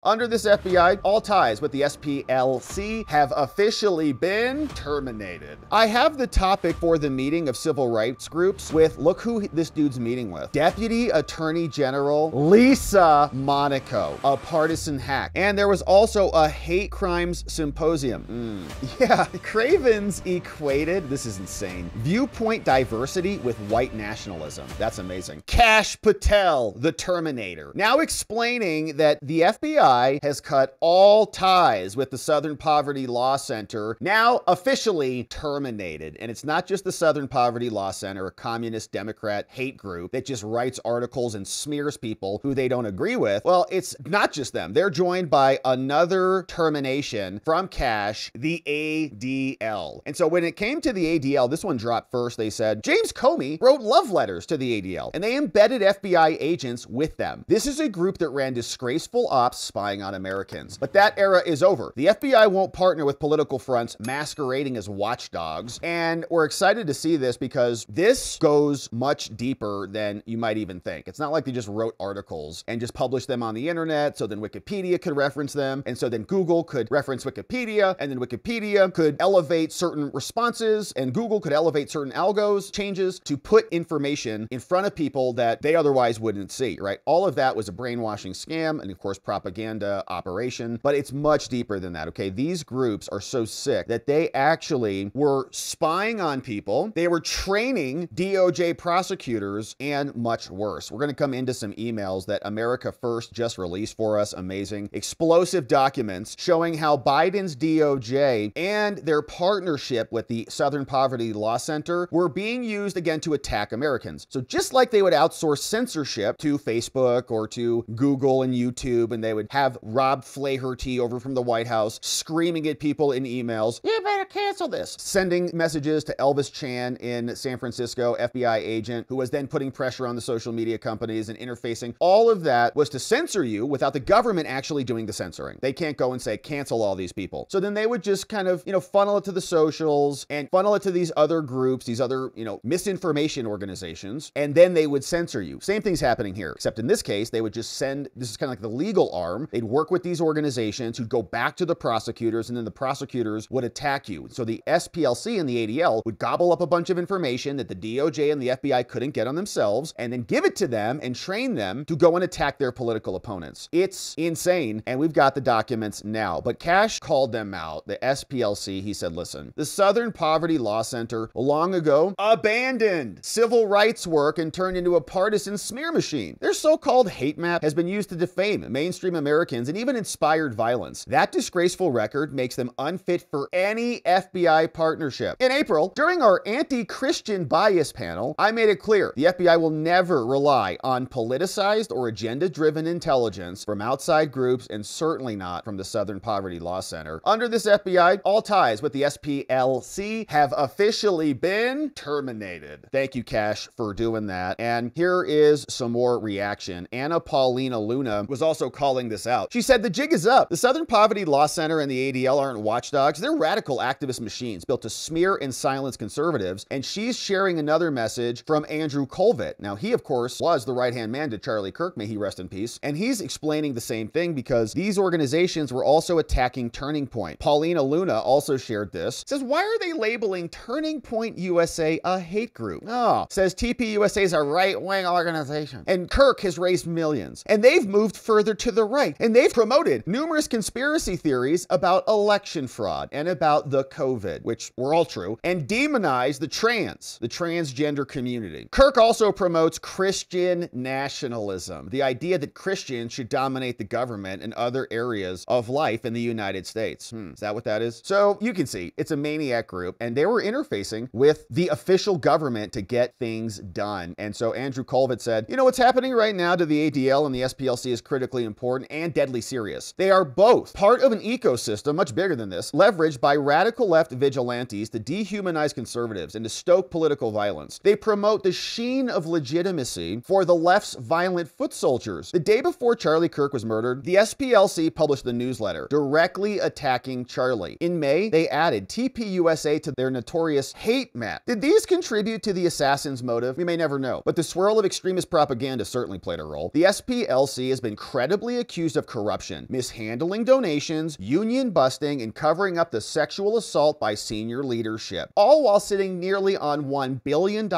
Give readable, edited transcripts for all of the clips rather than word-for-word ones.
Under this FBI, all ties with the SPLC have officially been terminated. I have the topic for the meeting of civil rights groups with, look who this dude's meeting with. Deputy Attorney General Lisa Monaco, a partisan hack. And there was also a hate crimes symposium. Yeah, Cravens equated, this is insane, viewpoint diversity with white nationalism. That's amazing. Kash Patel, the Terminator, now explaining that the FBI has cut all ties with the Southern Poverty Law Center, now officially terminated. And it's not just the Southern Poverty Law Center, a communist Democrat hate group that just writes articles and smears people who they don't agree with. Well, it's not just them. They're joined by another termination from Kash, the ADL. And so when it came to the ADL, this one dropped first. They said, James Comey wrote love letters to the ADL, and they embedded FBI agents with them. This is a group that ran disgraceful ops spying on Americans. But that era is over. The FBI won't partner with political fronts masquerading as watchdogs. And we're excited to see this because this goes much deeper than you might even think. It's not like they just wrote articles and just published them on the internet so then Wikipedia could reference them, and so then Google could reference Wikipedia, and then Wikipedia could elevate certain responses, and Google could elevate certain algos changes to put information in front of people that they otherwise wouldn't see, right? All of that was a brainwashing scam and of course propaganda operation, but it's much deeper than that, okay? These groups are so sick that they actually were spying on people. They were training DOJ prosecutors and much worse. We're going to come into some emails that America First just released for us. Amazing. Explosive documents showing how Biden's DOJ and their partnership with the Southern Poverty Law Center were being used again to attack Americans. So just like they would outsource censorship to Facebook or to Google and YouTube, and they would have Rob Flaherty over from the White House screaming at people in emails, you better cancel this. Sending messages to Elvis Chan in San Francisco, FBI agent, who was then putting pressure on the social media companies and interfacing. All of that was to censor you without the government actually doing the censoring. They can't go and say, cancel all these people. So then they would just kind of, funnel it to the socials and funnel it to these other groups, these other, misinformation organizations, and then they would censor you. Same thing's happening here, except in this case, they would just send, this is kind of like the legal arm. They'd work with these organizations who'd go back to the prosecutors, and then the prosecutors would attack you. So the SPLC and the ADL would gobble up a bunch of information that the DOJ and the FBI couldn't get on themselves, and then give it to them and train them to go and attack their political opponents. It's insane, and we've got the documents now. But Kash called them out, the SPLC. He said, listen, the Southern Poverty Law Center long ago abandoned civil rights work and turned into a partisan smear machine. Their so-called hate map has been used to defame mainstream Americans and even inspired violence. That disgraceful record makes them unfit for any FBI partnership. In April, during our anti-Christian bias panel, I made it clear the FBI will never rely on politicized or agenda-driven intelligence from outside groups, and certainly not from the Southern Poverty Law Center. Under this FBI, all ties with the SPLC have officially been terminated. Thank you, Kash, for doing that. And here is some more reaction. Anna Paulina Luna was also calling this out. She said, the jig is up. The Southern Poverty Law Center and the ADL aren't watchdogs. They're radical activist machines built to smear and silence conservatives. And she's sharing another message from Andrew Colvett. Now, he, of course, was the right-hand man to Charlie Kirk, may he rest in peace. And he's explaining the same thing because these organizations were also attacking Turning Point. Paulina Luna also shared this. Says, why are they labeling Turning Point USA a hate group? Oh, says TPUSA is a right-wing organization. And Kirk has raised millions. And they've moved further to the right. And they've promoted numerous conspiracy theories about election fraud and about the COVID, which were all true, and demonized the transgender community. Kirk also promotes Christian nationalism, the idea that Christians should dominate the government and other areas of life in the United States. Is that what that is? So you can see it's a maniac group, and they were interfacing with the official government to get things done. And so Andrew Colvett said, what's happening right now to the ADL and the SPLC is critically important and deadly serious. They are both part of an ecosystem much bigger than this, leveraged by radical left vigilantes to dehumanize conservatives and to stoke political violence. They promote the sheen of legitimacy for the left's violent foot soldiers. The day before Charlie Kirk was murdered, the SPLC published the newsletter directly attacking Charlie. In May, they added TPUSA to their notorious hate map. Did these contribute to the assassin's motive? We may never know, but the swirl of extremist propaganda certainly played a role. The SPLC has been credibly accused accused of corruption, mishandling donations, union busting, and covering up the sexual assault by senior leadership, all while sitting nearly on $1 billion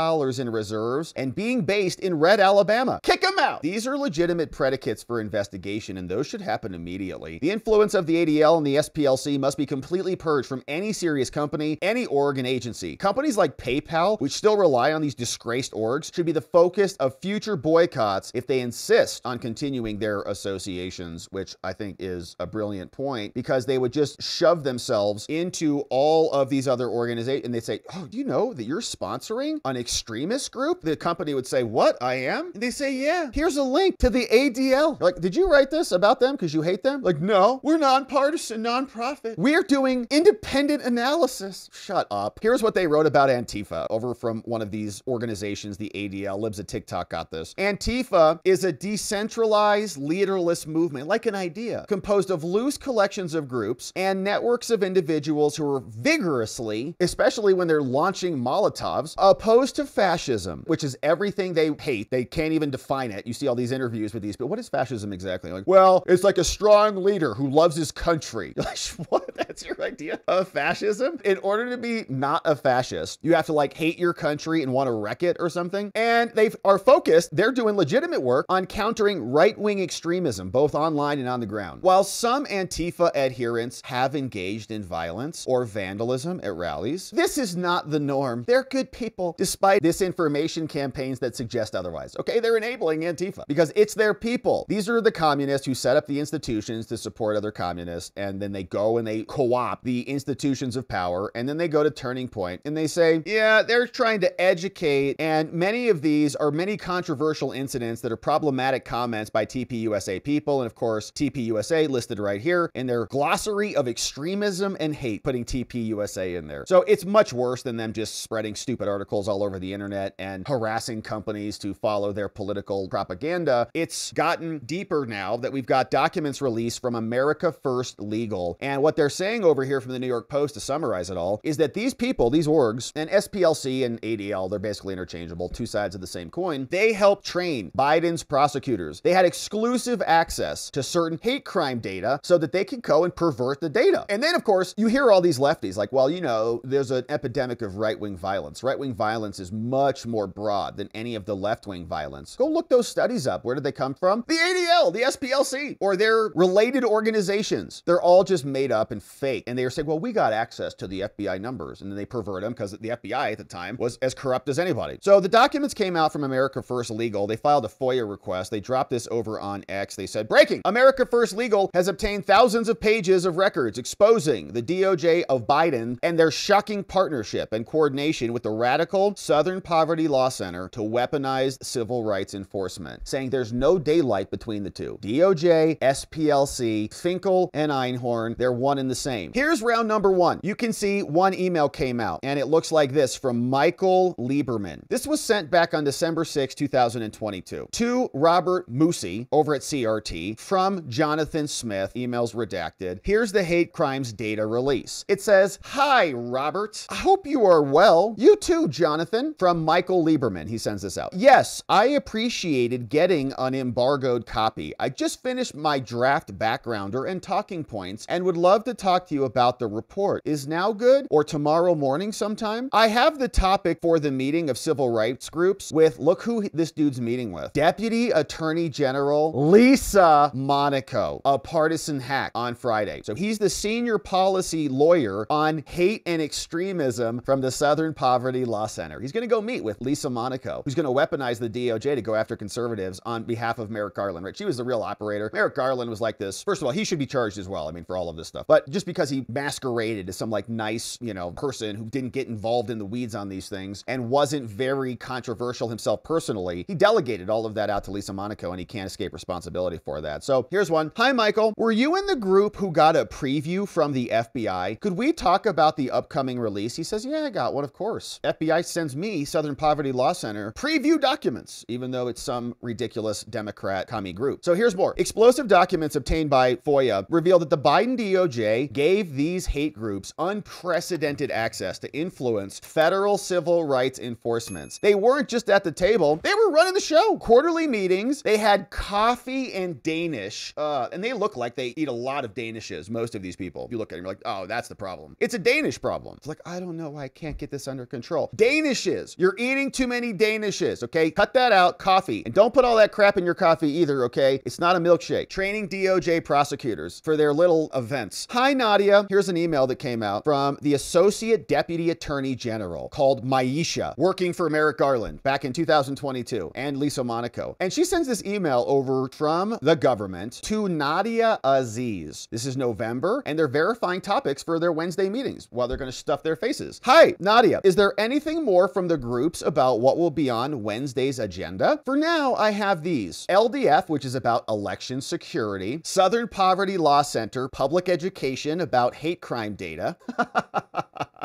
in reserves and being based in Red, Alabama. Kick them out! These are legitimate predicates for investigation, and those should happen immediately. The influence of the ADL and the SPLC must be completely purged from any serious company, any org and agency. Companies like PayPal, which still rely on these disgraced orgs, should be the focus of future boycotts if they insist on continuing their associations, which I think is a brilliant point, because they would just shove themselves into all of these other organizations, and they'd say, oh, do you know that you're sponsoring an extremist group? The company would say, what, I am? And they say, yeah, here's a link to the ADL. Like, did you write this about them because you hate them? Like, no, we're nonpartisan, nonprofit. We're doing independent analysis. Shut up. Here's what they wrote about Antifa over from one of these organizations, the ADL. Libs of TikTok got this. Antifa is a decentralized, leaderless movement, like an idea, composed of loose collections of groups and networks of individuals who are vigorously, especially when they're launching Molotovs, opposed to fascism, which is everything they hate. They can't even define it. You see all these interviews with these, but what is fascism exactly? Like, well, it's like a strong leader who loves his country. You're like, what? That's your idea of fascism? In order to be not a fascist, you have to like hate your country and want to wreck it or something. And they are focused, they're doing legitimate work on countering right-wing extremism, both online and on the ground. While some Antifa adherents have engaged in violence or vandalism at rallies, this is not the norm. They're good people, despite disinformation campaigns that suggest otherwise. Okay, they're enabling Antifa because it's their people. These are the communists who set up the institutions to support other communists, and then they go and they co-opt the institutions of power, and then they go to Turning Point and they say, yeah, they're trying to educate, and many of these are many controversial incidents that are problematic comments by TPUSA people, and of course, TPUSA listed right here in their glossary of extremism and hate, putting TPUSA in there. So it's much worse than them just spreading stupid articles all over the internet and harassing companies to follow their political propaganda. It's gotten deeper now that we've got documents released from America First Legal. And what they're saying over here from the New York Post, to summarize it all, is that these people, these orgs, and SPLC and ADL, they're basically interchangeable, two sides of the same coin, they helped train Biden's prosecutors. They had exclusive access to certain hate crime data so that they could go and pervert the data. And then, of course, you hear all these lefties like, well, you know, there's an epidemic of right-wing violence. Right-wing violence is much more broad than any of the left-wing violence. Go look those studies up. Where did they come from? The ADL, the SPLC, or their related organizations. They're all just made up and fake. And they are saying, well, we got access to the FBI numbers. And then they pervert them because the FBI at the time was as corrupt as anybody. So the documents came out from America First Legal. They filed a FOIA request. They dropped this over on X. They said, breaking, America First Legal has obtained thousands of pages of records exposing the DOJ of Biden and their shocking partnership and coordination with the radical Southern Poverty Law Center to weaponize civil rights enforcement, saying there's no daylight between the two. DOJ, SPLC, Finkel, and Einhorn, they're one and the same. Here's round number one. You can see one email came out, and it looks like this from Michael Lieberman. This was sent back on December 6, 2022 to Robert Musi over at CRT from Jonathan Smith, emails redacted. Here's the hate crimes data release. It says, hi, Robert. I hope you are well. You too, Jonathan. From Michael Lieberman. He sends this out. Yes, I appreciated getting an embargoed copy. I just finished my draft backgrounder and talking points and would love to talk to you about the report. Is now good or tomorrow morning sometime? I have the topic for the meeting of civil rights groups with, look who this dude's meeting with, Deputy Attorney General Lisa Monaco, a partisan hack, on Friday. So he's the senior policy lawyer on hate and extremism from the Southern Poverty Law Center. He's going to go meet with Lisa Monaco, who's going to weaponize the DOJ to go after conservatives on behalf of Merrick Garland, right? She was the real operator. Merrick Garland was like this. First of all, he should be charged as well, I mean, for all of this stuff. But just because he masqueraded as some like nice, you know, person who didn't get involved in the weeds on these things and wasn't very controversial himself personally, he delegated all of that out to Lisa Monaco, and he can't escape responsibility for that. So here's one. Hi, Michael. Were you in the group who got a preview from the FBI? Could we talk about the upcoming release? He says, yeah, I got one, of course. FBI sends me, Southern Poverty Law Center, preview documents, even though it's some ridiculous Democrat commie group. So here's more. Explosive documents obtained by FOIA reveal that the Biden DOJ DOJ gave these hate groups unprecedented access to influence federal civil rights enforcements. They weren't just at the table, they were running the show. Quarterly meetings, they had coffee and Danish, and they look like they eat a lot of Danishes, most of these people. If you look at them, you're like, oh, that's the problem. It's a Danish problem. It's like, I don't know why I can't get this under control. Danishes, you're eating too many Danishes, okay? Cut that out, coffee. And don't put all that crap in your coffee either, okay? It's not a milkshake. Training DOJ prosecutors for their little events. Hi, Nadia. Here's an email that came out from the Associate Deputy Attorney General called Maisha, working for Merrick Garland back in 2022, and Lisa Monaco. And she sends this email over from the government to Nadia Aziz. This is November, and they're verifying topics for their Wednesday meetings while they're going to stuff their faces. Hi, Nadia. Is there anything more from the groups about what will be on Wednesday's agenda? For now, I have these. LDF, which is about election security. Southern Poverty Law Center, public education about hate crime data.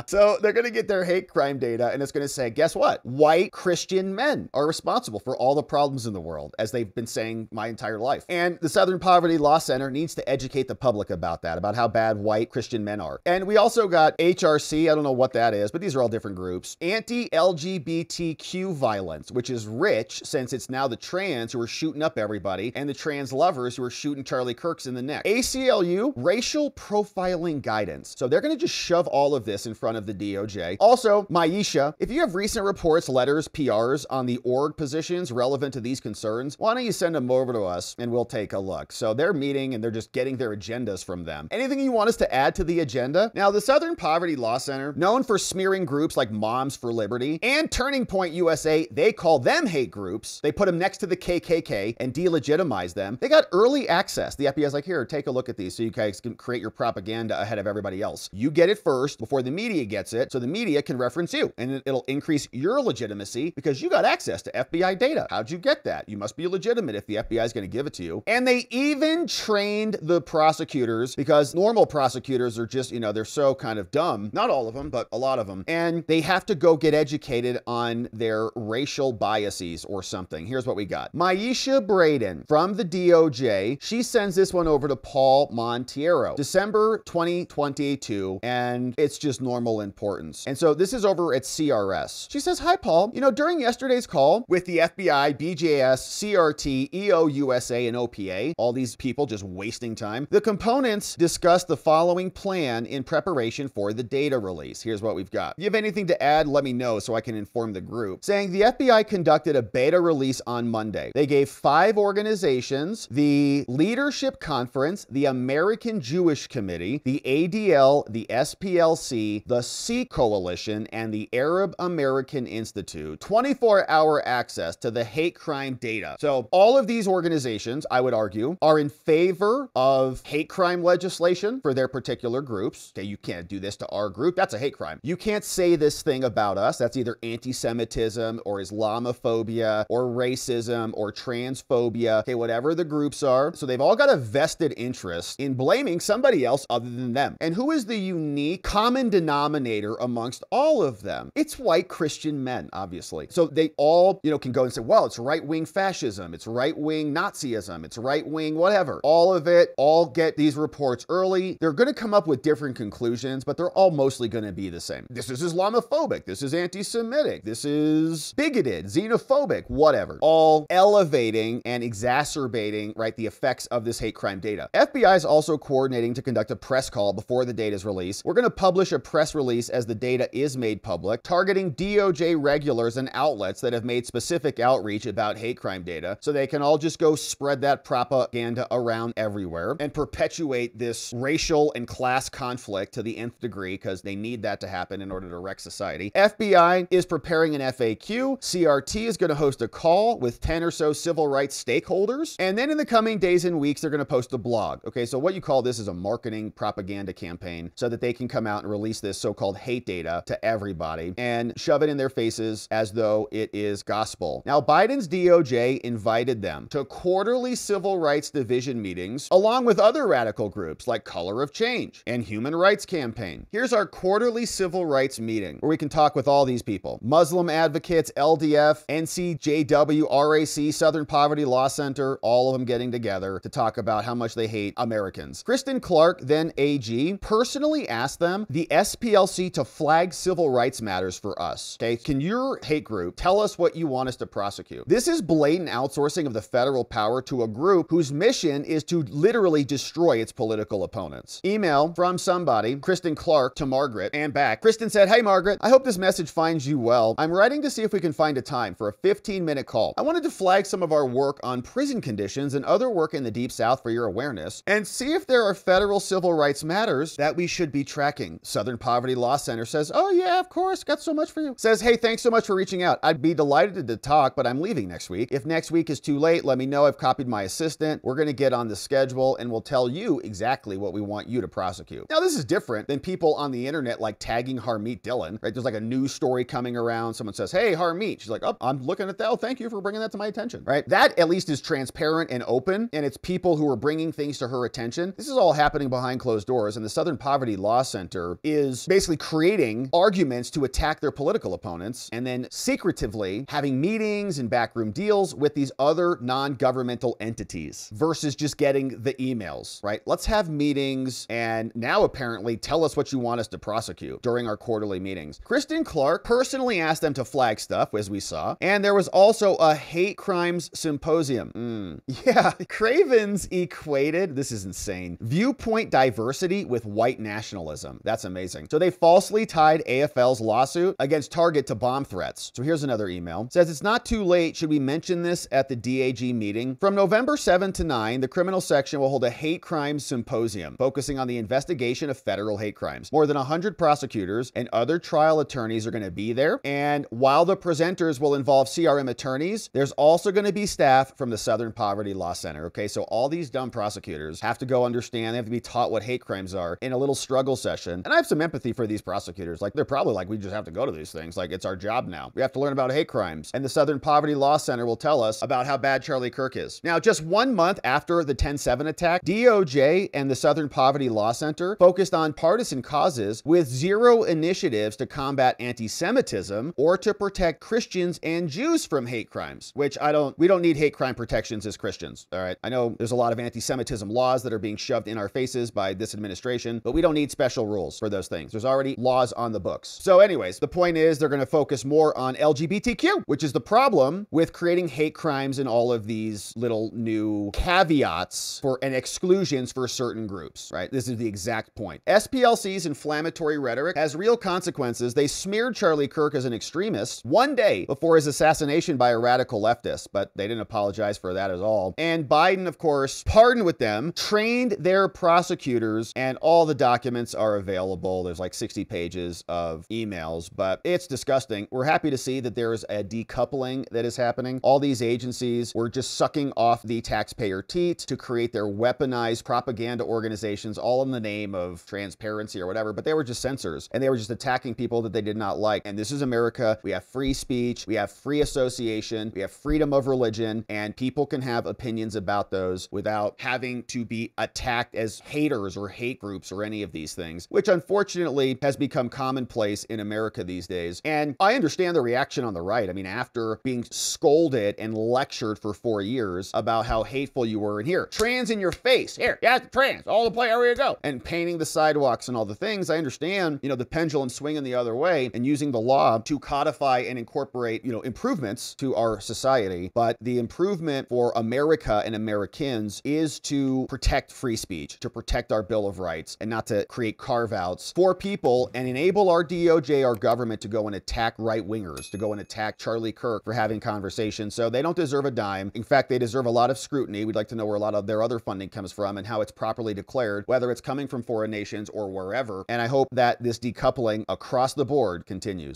So they're going to get their hate crime data, and it's going to say, guess what? White Christian men are responsible for all the problems in the world, as they've been saying my entire life. And the Southern Poverty Law Center needs to educate the public about that, about how bad white Christian men are. And we also got HRC, I don't know what that is, but these are all different groups. Anti-LGBTQ violence, which is rich since it's now the trans who are shooting up everybody and the trans lovers who are shooting Charlie Kirks in the neck. ACLU, racial profiling guidance. So they're going to just shove all of this in front of the DOJ. Also, Maisha, if you have recent reports, letters, PRs on the org positions relevant to these concerns, why don't you send them over to us and we'll take a look. So they're meeting and they're just getting their agendas from them. Anything you want us to add to the agenda? Now, the Southern Poverty Law Center, known for smearing groups like Moms for Liberty and Turning Point USA, they call them hate groups. They put them next to the KKK and delegitimize them. They got early access. The FBI is like, here, take a look at these so you guys can create your propaganda ahead of everybody else. You get it first before the media gets it, so the media can reference you, and it'll increase your legitimacy because you got access to FBI data. How'd you get that? You must be legitimate if the FBI is going to give it to you. And they even trained the prosecutors, because normal prosecutors are just, you know, they're so kind of dumb. Not all of them, but a lot of them. And they have to go get educated on their racial biases or something. Here's what we got. Maisha Braden from the DOJ. She sends this one over to Paul Montiero, December 2022, and it's just normal importance. And so this is over at CRS. She says, hi, Paul. You know, during yesterday's call with the FBI, BJS, CRT, EOUSA, and OPA, all these people just wasting time, the components discussed the following plan in preparation for the data release. Here's what we've got. If you have anything to add, let me know so I can inform the group. Saying the FBI conducted a beta release on Monday. They gave 5 organizations, the Leadership Conference, the American Jewish Committee, the ADL, the SPLC, the Sikh Coalition, and the Arab American Institute, 24-hour access to the hate crime data. So all of these organizations, I would argue, are in favor of hate crime legislation for their particular groups. Okay, you can't do this to our group. That's a hate crime. You can't say this thing about us. That's either anti-Semitism or Islamophobia or racism or transphobia. Okay, whatever the groups are. So they've all got a vested interest in blaming somebody else other than them. And who is the unique common denominator amongst all of them? It's white Christian men, obviously. So they all, you know, can go and say, well, it's right-wing fascism, it's right-wing Nazism, it's right-wing whatever. All of it, all get these reports early. They're going to come up with different conclusions, but they're all mostly going to be the same. This is Islamophobic, this is anti-Semitic, this is bigoted, xenophobic, whatever. All elevating and exacerbating, right, the effects of this hate crime data. FBI is also coordinating to conduct a press call before the data is released. We're going to publish a press release as the data is made public, targeting DOJ regulars and outlets that have made specific outreach about hate crime data, so they can all just go spread that propaganda around everywhere and perpetuate this racial and class conflict to the nth degree, because they need that to happen in order to wreck society. FBI is preparing an FAQ. CRT is going to host a call with 10 or so civil rights stakeholders. And then in the coming days and weeks, they're going to post a blog. Okay, so what you call this is a marketing propaganda campaign so that they can come out and release this this so-called hate data to everybody and shove it in their faces as though it is gospel. Now, Biden's DOJ invited them to quarterly civil rights division meetings, along with other radical groups like Color of Change and Human Rights Campaign. Here's our quarterly civil rights meeting where we can talk with all these people: Muslim advocates, LDF, NCJW, RAC, Southern Poverty Law Center, all of them getting together to talk about how much they hate Americans. Kristen Clark, then AG, personally asked them, the SPLC, to flag civil rights matters for us. Okay, can your hate group tell us what you want us to prosecute? This is blatant outsourcing of the federal power to a group whose mission is to literally destroy its political opponents. Email from somebody, Kristen Clark, to Margaret and back. Kristen said, "Hey Margaret, I hope this message finds you well. I'm writing to see if we can find a time for a 15-minute call. I wanted to flag some of our work on prison conditions and other work in the Deep South for your awareness, and see if there are federal civil rights matters that we should be tracking." Southern Poverty Law Center says, "Oh yeah, of course, got so much for you." Says, "Hey, thanks so much for reaching out. I'd be delighted to talk, but I'm leaving next week. If next week is too late, let me know. I've copied my assistant. We're going to get on the schedule and we'll tell you exactly what we want you to prosecute." Now, this is different than people on the internet like tagging Harmeet Dillon, right? There's like a news story coming around. Someone says, "Hey, Harmeet." She's like, "Oh, I'm looking at that. Oh, thank you for bringing that to my attention," right? That at least is transparent and open, and it's people who are bringing things to her attention. This is all happening behind closed doors, and the Southern Poverty Law Center is basically creating arguments to attack their political opponents and then secretively having meetings and backroom deals with these other non-governmental entities versus just getting the emails, right? Let's have meetings and now apparently tell us what you want us to prosecute during our quarterly meetings. Kristen Clark personally asked them to flag stuff, as we saw, and there was also a hate crimes symposium. Yeah, Cravens equated, this is insane, viewpoint diversity with white nationalism. That's amazing. So they falsely tied AFL's lawsuit against Target to bomb threats. So here's another email. It says, "It's not too late. Should we mention this at the DAG meeting? From November 7 to 9, the criminal section will hold a hate crimes symposium focusing on the investigation of federal hate crimes. More than 100 prosecutors and other trial attorneys are going to be there. And while the presenters will involve CRM attorneys, there's also going to be staff from the Southern Poverty Law Center." Okay, so all these dumb prosecutors have to go understand, they have to be taught what hate crimes are in a little struggle session. And I have some empathy for these prosecutors. Like, they're probably like, we just have to go to these things. Like, it's our job now. We have to learn about hate crimes. And the Southern Poverty Law Center will tell us about how bad Charlie Kirk is. Now, just 1 month after the 10/7 attack, DOJ and the Southern Poverty Law Center focused on partisan causes with zero initiatives to combat anti-Semitism or to protect Christians and Jews from hate crimes, which we don't need hate crime protections as Christians. All right. I know there's a lot of anti-Semitism laws that are being shoved in our faces by this administration, but we don't need special rules for those things. There's already laws on the books. So anyways, the point is they're going to focus more on LGBTQ, which is the problem with creating hate crimes and all of these little new caveats for and exclusions for certain groups, right? This is the exact point. SPLC's inflammatory rhetoric has real consequences. They smeared Charlie Kirk as an extremist one day before his assassination by a radical leftist, but they didn't apologize for that at all. And Biden, of course, pardoned with them, trained their prosecutors, and all the documents are available. There's like 60 pages of emails, but it's disgusting. We're happy to see that there is a decoupling that is happening. All these agencies were just sucking off the taxpayer teat to create their weaponized propaganda organizations, all in the name of transparency or whatever, but they were just censors, and they were just attacking people that they did not like. And this is America. We have free speech, we have free association, we have freedom of religion, and people can have opinions about those without having to be attacked as haters or hate groups or any of these things, which unfortunately has become commonplace in America these days. And I understand the reaction on the right. I mean, after being scolded and lectured for 4 years about how hateful you were, and here, trans in your face, here, yeah, trans, all the play, everywhere you go, and painting the sidewalks and all the things, I understand, you know, the pendulum swinging the other way and using the law to codify and incorporate, you know, improvements to our society. But the improvement for America and Americans is to protect free speech, to protect our Bill of Rights, and not to create carve-outs for people and enable our DOJ, our government, to go and attack right-wingers, to go and attack Charlie Kirk for having conversations. So they don't deserve a dime. In fact, they deserve a lot of scrutiny. We'd like to know where a lot of their other funding comes from and how it's properly declared, whether it's coming from foreign nations or wherever. And I hope that this decoupling across the board continues.